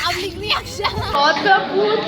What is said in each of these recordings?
Public reaction অদ্ভুত।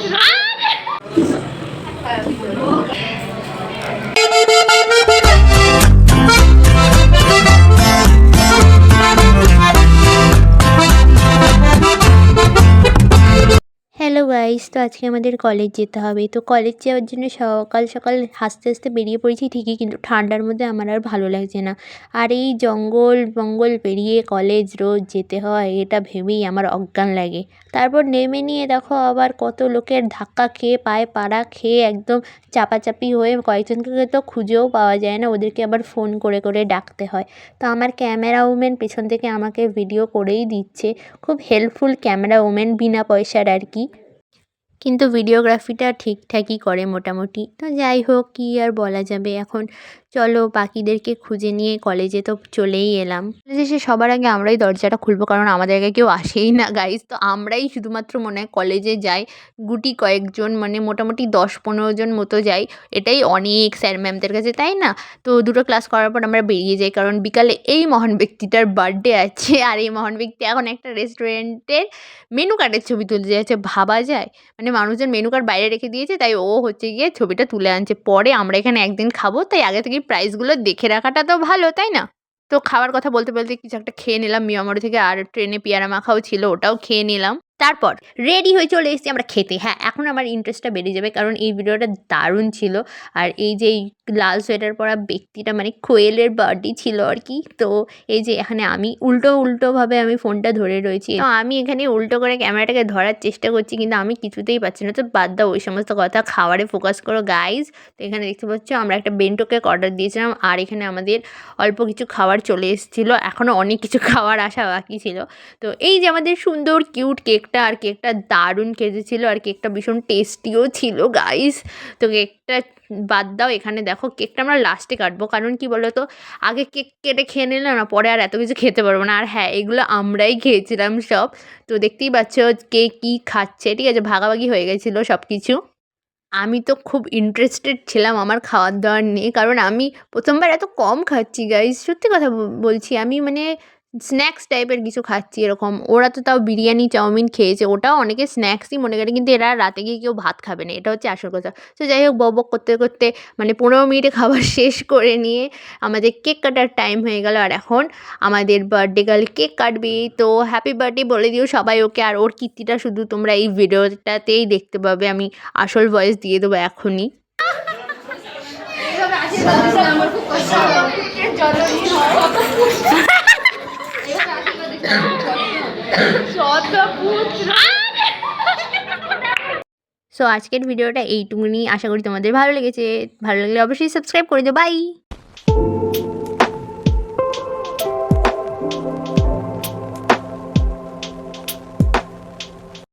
Hello guys, তো আজকে আমাদের কলেজ যেতে হবে। তো কলেজ যাওয়ার জন্য সকাল সকাল হাসতে হাসতে বেরিয়ে পড়েছি ঠিকই, কিন্তু ঠান্ডার মধ্যে আমার আর ভালো লাগছে না। আর এই জঙ্গল পেরিয়ে কলেজ রোজ যেতে হয়, এটা ভেবেই আমার অজ্ঞান লাগে। তারপর নেমে নিয়ে দেখো আবার কত লোকের ধাক্কা খেয়ে পায়ে পাড়া খেয়ে একদম চাপাচাপি হয়ে কয়েকজনকে তো খুঁজেও পাওয়া যায় না, ওদেরকে আবার ফোন করে করে ডাকতে হয়। তো আমার ক্যামেরা উমেন পেছন থেকে আমাকে ভিডিও করেই দিচ্ছে, খুব হেল্পফুল ক্যামেরা উমেন, বিনা পয়সার আর কি। কিন্তু ভিডিওগ্রাফিটা ঠিকঠাকই করে মোটামুটি। তো যাই হোক, কী আর বলা যাবে। এখন চলো বাকিদেরকে খুঁজে নিয়ে কলেজে তো চলেই এলাম। কলেজে এসে সবার আগে আমরাই দরজাটা খুলবো, কারণ আমাদের আগে কেউ আসেই না গাইজ। তো আমরাই শুধুমাত্র মনে হয় কলেজে যাই গুটি কয়েকজন, মানে মোটামুটি 10-15 জন মতো যাই। এটাই অনেক স্যার ম্যামদের কাছে, তাই না? তো দুটো ক্লাস করার পর আমরা বেরিয়ে যাই, কারণ বিকালে এই মহান ব্যক্তিটার বার্থডে আছে। আর এই মহান ব্যক্তি এখন একটা রেস্টুরেন্টের মেনু কার্ডের ছবি তুলতে যাচ্ছে, ভাবা যায়? মানে মানুষজন মেনু কার্ড বাইরে রেখে দিয়েছে, তাই ও হচ্ছে গিয়ে ছবিটা তুলে আনছে। পরে আমরা এখানে একদিন খাবো, তাই আগে থেকেই প্রাইসগুলো দেখে রাখাটা তো ভালো, তাই না? তো খাওয়ার কথা বলতে বলতে কিছু একটা খেয়ে নিলাম মিয়ামরি থেকে, আর ট্রেনে পেয়ারা মাখাও ছিল, ওটাও খেয়ে নিলাম। তারপর রেডি হয়ে চলে এসেছি আমরা খেতে। হ্যাঁ, এখন আমার ইন্টারেস্টটা বেড়ে যাবে, কারণ এই ভিডিওটা দারুণ ছিল। আর এই যে এই লাল সোয়েটার পরা ব্যক্তিটা, মানে কোয়েলের বার্থডে ছিল আর কি। তো এই যে এখানে আমি উল্টোভাবে আমি ফোনটা ধরে রয়েছি। তো আমি এখানে উল্টো করে ক্যামেরাটাকে ধরার চেষ্টা করছি, কিন্তু আমি কিছুতেই পাচ্ছি না। তো বাদ দাও ওই সমস্ত কথা, খাবারে ফোকাস করো গাইজ। তো এখানে দেখতে পাচ্ছ আমরা একটা বেন্টো কেক অর্ডার দিয়েছিলাম, আর এখানে আমাদের অল্প কিছু খাবার চলে এসেছিলো, এখনও অনেক কিছু খাবার আসা বাকি ছিল। তো এই যে আমাদের সুন্দর কিউট কেকটা, আর কেকটা দারুণ খেতে ছিল, আর কেকটা ভীষণ টেস্টিও ছিল গাইজ। তো কেকটা বাদ দাও, এখানে দেখো কেকটা আমরা লাস্টে কাটবো, কারণ কি বলো তো, আগে কেক কেটে খেয়ে নিলে না পরে আর এত কিছু খেতে পারবো না। আর হ্যাঁ, এগুলো আমরাই খেয়েছিলাম সব। তো দেখতেই পাচ্ছ কে কী খাচ্ছে, ঠিক আছে, ভাগাভাগি হয়ে গেছিলো সব কিছু। আমি তো খুব ইন্টারেস্টেড ছিলাম আমার খাওয়ার দাওয়ার নিয়ে, কারণ আমি প্রথমবার এত কম খাচ্ছি গাইজ, সত্যি কথা বলছি। আমি মানে স্ন্যাক্স টাইপের কিছু খাচ্ছি এরকম। ওরা তো তাও বিরিয়ানি চাউমিন খেয়েছে, ওটাও অনেকে স্ন্যাক্সই মনে করে, কিন্তু এরা রাতে গিয়ে কেউ ভাত খাবে না, এটা হচ্ছে আসল কথা। তো যাই হোক, বক করতে করতে মানে 15 মিনিটে খাবার শেষ করে নিয়ে আমাদের কেক কাটার টাইম হয়ে গেল। আর এখন আমাদের বার্থডে গার্ল কেক কাটবে। তো হ্যাপি বার্থডে বলে দিও সবাই ওকে। আর ওর কীর্তিটা শুধু তোমরা এই ভিডিওটাতেই দেখতে পাবে, আমি আসল ভয়েস দিয়ে দেবো এখনই। সো আজকের ভিডিওটা এইটুকুনি, আশা করি তোমাদের ভালো লেগেছে। ভালো লাগলে অবশ্যই সাবস্ক্রাইব করে দিও। বাই।